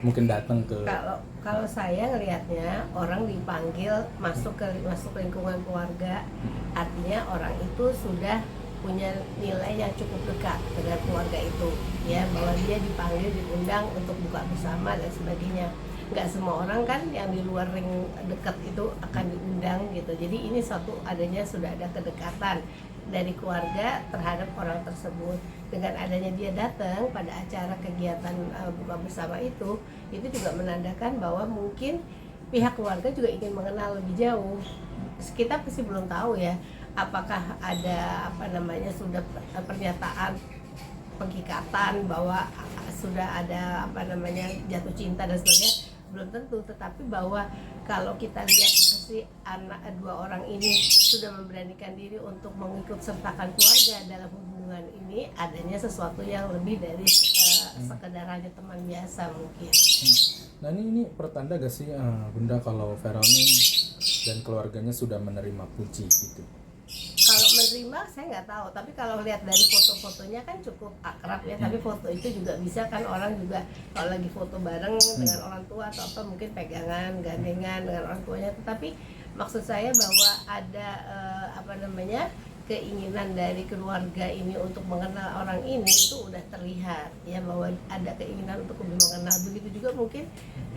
mungkin datang ke Kalau saya ngelihatnya orang dipanggil masuk lingkungan keluarga, artinya orang itu sudah punya nilai yang cukup dekat dengan keluarga itu, ya, bahwa dia dipanggil, diundang untuk buka bersama dan sebagainya. Nggak semua orang kan yang di luar ring dekat itu akan diundang gitu. Jadi ini suatu adanya sudah ada kedekatan dari keluarga terhadap orang tersebut. Dengan adanya dia datang pada acara kegiatan buka bersama itu juga menandakan bahwa mungkin pihak keluarga juga ingin mengenal lebih jauh. Kita pasti belum tahu ya, apakah ada sudah pernyataan pengikatan bahwa sudah ada jatuh cinta dan sebagainya, belum tentu. Tetapi bahwa kalau kita lihat si dua orang ini sudah memberanikan diri untuk mengikut sertakan keluarga dalam hubungan ini, adanya sesuatu yang lebih dari sekedar hanya teman biasa mungkin. Nah ini pertanda gak sih Bunda kalau Feral ini dan keluarganya sudah menerima Puji gitu? Kalau menerima saya nggak tahu, tapi kalau lihat dari foto-fotonya kan cukup akrab ya. Tapi foto itu juga bisa kan orang juga kalau lagi foto bareng dengan orang tua atau apa mungkin pegangan, gandengan dengan orang tuanya. Tetapi maksud saya bahwa ada keinginan dari keluarga ini untuk mengenal orang ini itu udah terlihat ya, bahwa ada keinginan untuk lebih mengenal. Begitu juga mungkin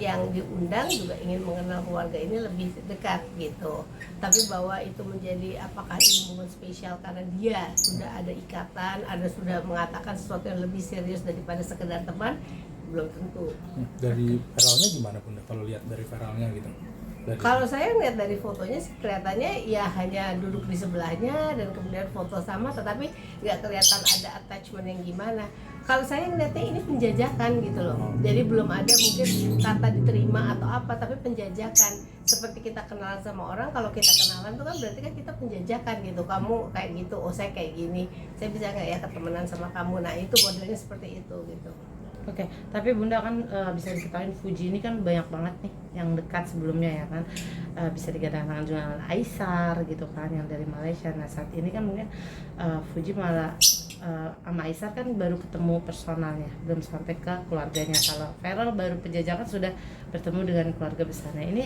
yang diundang juga ingin mengenal keluarga ini lebih dekat gitu. Tapi bahwa itu menjadi apakah ini momen spesial karena dia sudah ada ikatan, ada sudah mengatakan sesuatu yang lebih serius daripada sekedar teman, belum tentu. Dari Feralnya gimana Bunda kalau lihat dari Feralnya gitu? Kalau saya lihat dari fotonya sih kelihatannya ya hanya duduk di sebelahnya dan kemudian foto sama, tetapi nggak kelihatan ada attachment yang gimana. Kalau saya ngeliatnya ini penjajakan gitu loh. Jadi belum ada mungkin kata diterima atau apa, tapi penjajakan. Seperti kita kenalan sama orang, kalau kita kenalan tuh kan berarti kan kita penjajakan gitu. Kamu kayak gitu, oh saya kayak gini. Saya bisa nggak ya ketemenan sama kamu? Nah itu modelnya seperti itu gitu. Oke, tapi Bunda kan bisa diketahui Fuji ini kan banyak banget nih yang dekat sebelumnya ya kan, bisa dikatakan dengan Aisar gitu kan yang dari Malaysia. Nah saat ini kan mungkin Fuji malah sama Aisar kan baru ketemu personalnya, belum sampai ke keluarganya. Kalau Feral baru penjajakan sudah bertemu dengan keluarga besarnya. Ini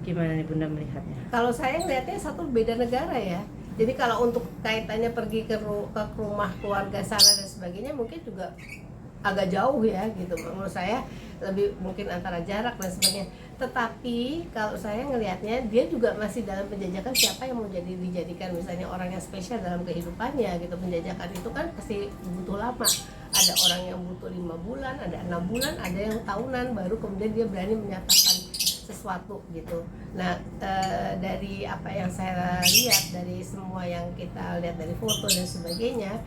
gimana nih Bunda melihatnya? Kalau saya ngelihatnya satu beda negara ya. Jadi kalau untuk kaitannya pergi ke rumah keluarga sana dan sebagainya mungkin juga agak jauh ya gitu. Menurut saya lebih mungkin antara jarak dan sebagainya. Tetapi kalau saya ngelihatnya dia juga masih dalam penjajakan siapa yang mau dijadikan misalnya orang yang spesial dalam kehidupannya gitu. Penjajakan itu kan pasti butuh lama. Ada orang yang butuh 5 bulan, ada 6 bulan, ada yang tahunan baru kemudian dia berani menyatakan sesuatu gitu. Nah dari apa yang saya lihat dari semua yang kita lihat dari foto dan sebagainya,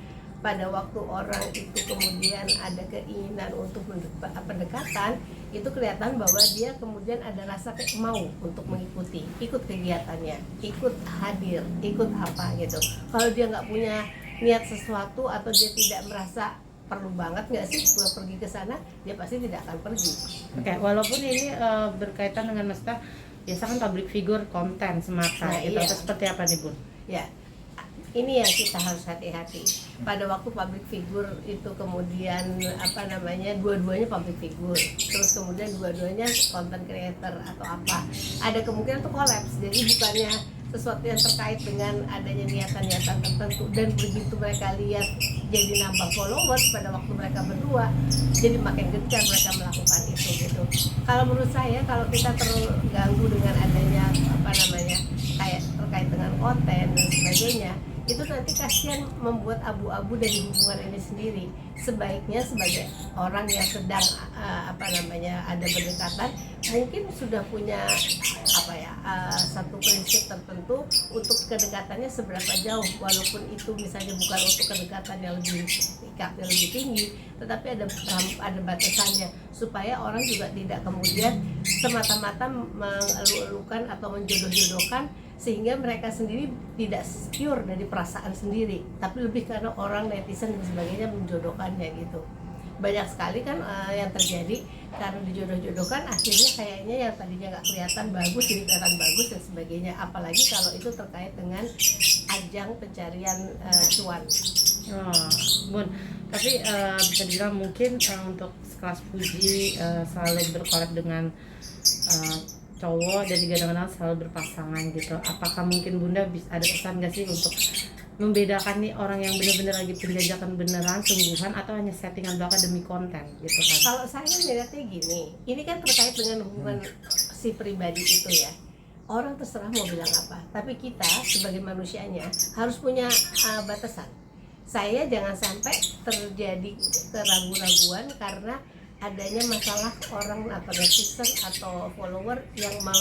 pada waktu orang itu kemudian ada keinginan untuk pendekatan, itu kelihatan bahwa dia kemudian ada rasa mau untuk mengikuti, ikut kegiatannya, ikut hadir, ikut apa gitu. Kalau dia nggak punya niat sesuatu atau dia tidak merasa perlu banget nggak sih gue pergi ke sana, dia pasti tidak akan pergi. Oke, walaupun ini berkaitan dengan maksudnya biasa kan public figure konten semata Nah, gitu, iya. atau seperti apa nih Bun? Ya, ini yang kita harus hati-hati. Pada waktu public figure itu kemudian dua-duanya public figure, terus kemudian dua-duanya content creator atau apa, ada kemungkinan untuk kolaps. Jadi bukannya sesuatu yang terkait dengan adanya niatan-niatan tertentu, dan begitu mereka lihat jadi nambah followers pada waktu mereka berdua, jadi makin gencar mereka melakukan itu gitu. Kalau menurut saya kalau kita terganggu dengan adanya kayak terkait dengan konten dan sebagainya, itu nanti kasihan membuat abu-abu dari hubungan ini sendiri. Sebaiknya sebagai orang yang sedang ada berdekatan, mungkin sudah punya satu prinsip tertentu untuk kedekatannya seberapa jauh, walaupun itu misalnya bukan untuk kedekatan yang lebih tingkatnya lebih tinggi, tetapi ada batasannya supaya orang juga tidak kemudian semata-mata mengeluh-elukan atau menjodoh-jodohkan, sehingga mereka sendiri tidak secure dari perasaan sendiri, tapi lebih karena orang, netizen dan sebagainya menjodohkannya gitu. Banyak sekali kan yang terjadi karena dijodoh-jodohkan, akhirnya kayaknya yang tadinya nggak kelihatan bagus jadi kelihatan bagus dan sebagainya, apalagi kalau itu terkait dengan ajang pencarian cuan. Oh, Bun, tapi bisa dibilang mungkin untuk sekelas Fuji selalu berkolab dengan cowok dan kadang-kadang selalu berpasangan gitu. Apakah mungkin Bunda bisa ada pesan gak sih untuk membedakan nih orang yang benar-benar lagi penjajakan beneran sungguhan atau hanya settingan belaka demi konten gitu kan? Kalau saya melihatnya gini, ini kan terkait dengan hubungan si pribadi itu ya. Orang terserah mau bilang apa, tapi kita sebagai manusianya harus punya batasan. Saya jangan sampai terjadi keraguan-raguan karena adanya masalah orang atau netizen atau follower yang mau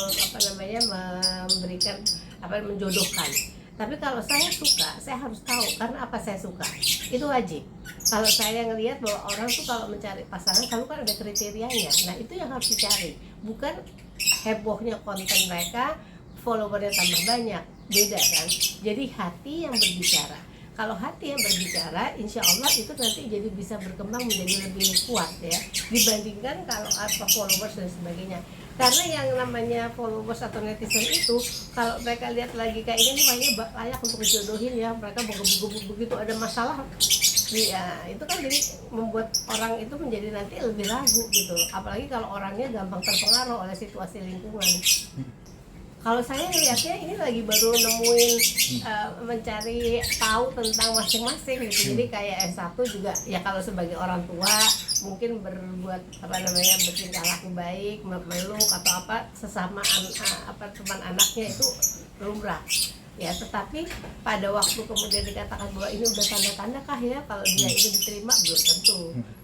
memberikan menjodohkan. Tapi kalau saya suka, saya harus tahu karena apa saya suka. Itu wajib. Kalau saya ngelihat bahwa orang tuh kalau mencari pasangan, kalau kan ada kriterianya. Nah itu yang harus dicari. Bukan hebohnya konten mereka, followernya tambah banyak. Beda kan. Jadi hati yang berbicara. Kalau hati yang berbicara, insya Allah itu nanti jadi bisa berkembang menjadi lebih kuat ya, dibandingkan kalau followers dan sebagainya. Karena yang namanya followers atau netizen itu, kalau mereka lihat lagi kayak ini kayaknya layak untuk dijodohin ya, mereka begitu begitu ada masalah, ya itu kan jadi membuat orang itu menjadi nanti lebih ragu gitu. Apalagi kalau orangnya gampang terpengaruh oleh situasi lingkungan. Kalau saya ngelihatnya ini lagi baru nemuin mencari tahu tentang masing-masing gitu. Jadi kayak S1 juga ya, kalau sebagai orang tua mungkin berbuat bertingkah laku baik, meluk atau apa sesama teman anaknya itu lumrah. Ya, tetapi pada waktu kemudian dikatakan bahwa ini udah tanda-tanda kah ya kalau dia ini diterima, belum tentu.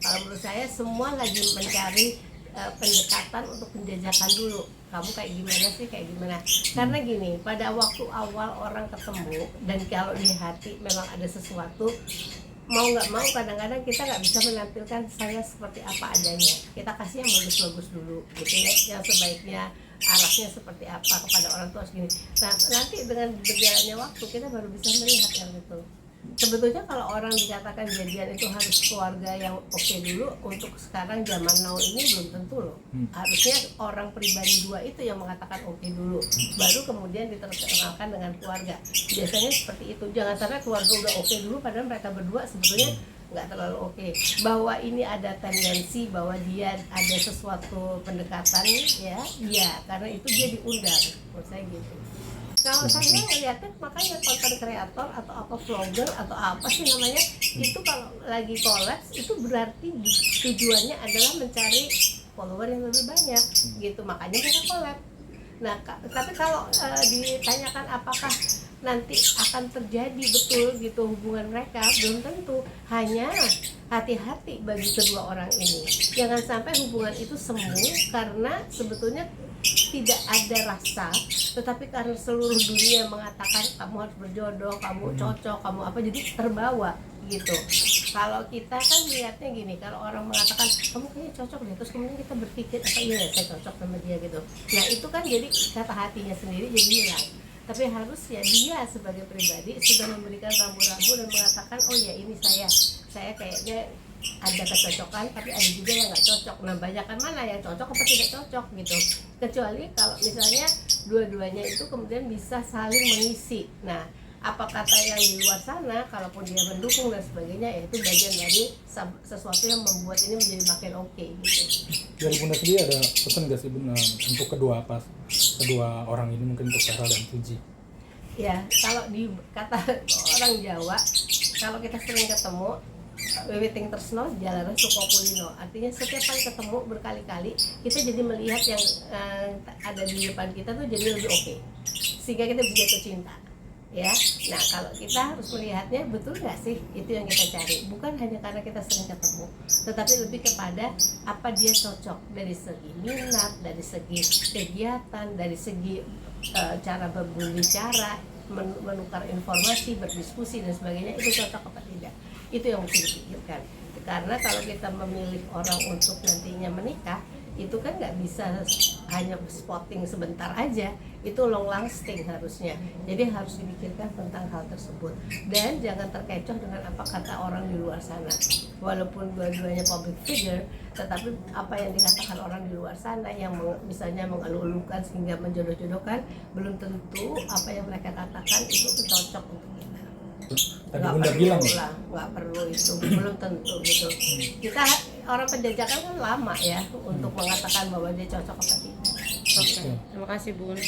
Kalau menurut saya semua lagi mencari pendekatan untuk penjajakan dulu, kamu kayak gimana sih, kayak gimana. Karena gini, pada waktu awal orang ketemu dan kalau di hati memang ada sesuatu, mau nggak mau kadang-kadang kita nggak bisa menampilkan saya seperti apa adanya. Kita kasih yang bagus-bagus dulu gitu ya, yang sebaiknya arahnya seperti apa kepada orang tua segini. Nah nanti dengan berjalannya waktu kita baru bisa melihat yang itu. Sebetulnya kalau orang dikatakan jadian itu harus keluarga yang oke dulu, untuk sekarang zaman now ini belum tentu loh. Harusnya orang pribadi dua itu yang mengatakan oke dulu, baru kemudian diterkenalkan dengan keluarga. Biasanya seperti itu. Jangan sampai keluarga udah oke dulu padahal mereka berdua sebetulnya nggak terlalu oke. Bahwa ini ada tendensi bahwa dia ada sesuatu pendekatan ya karena itu dia diundang, menurut saya gitu. Kalau saya ngeliatnya makanya konten kreator atau apa vlogger atau apa sih namanya itu kalau lagi collab itu berarti tujuannya adalah mencari follower yang lebih banyak gitu, makanya kita collab. Nah tapi kalau ditanyakan apakah nanti akan terjadi betul gitu hubungan mereka, belum tentu. Hanya hati-hati bagi kedua orang ini, jangan sampai hubungan itu semu karena sebetulnya tidak ada rasa, tetapi karena seluruh dunia mengatakan kamu harus berjodoh, kamu cocok, kamu apa, jadi terbawa gitu. Kalau kita kan lihatnya gini, kalau orang mengatakan kamu kayaknya cocok deh, terus kemudian kita berpikir apa iya saya cocok sama dia gitu. Nah itu kan jadi kata hatinya sendiri jadi hilang. Tapi harus ya dia sebagai pribadi sudah memberikan rambu-rambu dan mengatakan oh ya ini saya kayaknya ada kecocokan, tapi ada juga yang nggak cocok. Nah banyakan mana yang cocok apa tidak cocok gitu. Kecuali kalau misalnya dua-duanya itu kemudian bisa saling mengisi. Nah apa kata yang di luar sana, kalaupun dia mendukung dan sebagainya, ya itu bagian dari sesuatu yang membuat ini menjadi makin oke gitu. Dari Bunda sendiri ada pesan nggak sih Bunda untuk kedua orang ini, mungkin untuk Vera dan Fuji? Ya kalau di kata orang Jawa, kalau kita sering ketemu wiwiting tresno jalanan suko kulino, artinya setiap kali ketemu berkali-kali kita jadi melihat yang ada di depan kita tuh jadi lebih oke, sehingga kita bisa jatuh cinta ya. Nah kalau kita harus melihatnya betul nggak sih itu yang kita cari, bukan hanya karena kita sering ketemu, tetapi lebih kepada apa dia cocok dari segi minat, dari segi kegiatan, dari segi cara berbicara, menukar informasi, berdiskusi dan sebagainya, itu cocok apa tidak. Itu yang mesti dipikirkan. Karena kalau kita memilih orang untuk nantinya menikah, itu kan nggak bisa hanya spotting sebentar aja, itu long lasting harusnya. Jadi harus dipikirkan tentang hal tersebut dan jangan terkecoh dengan apa kata orang di luar sana. Walaupun dua-duanya public figure, tetapi apa yang dikatakan orang di luar sana yang misalnya mengeluh-elukan sehingga menjodoh-jodohkan, belum tentu apa yang mereka katakan itu cocok untuk kita. Tadi Bunda bilang nggak perlu itu, belum tentu gitu. Kita orang penjajakan kan lama ya untuk mengatakan bahwa dia cocok apa tidak. Oke, terima kasih Bun.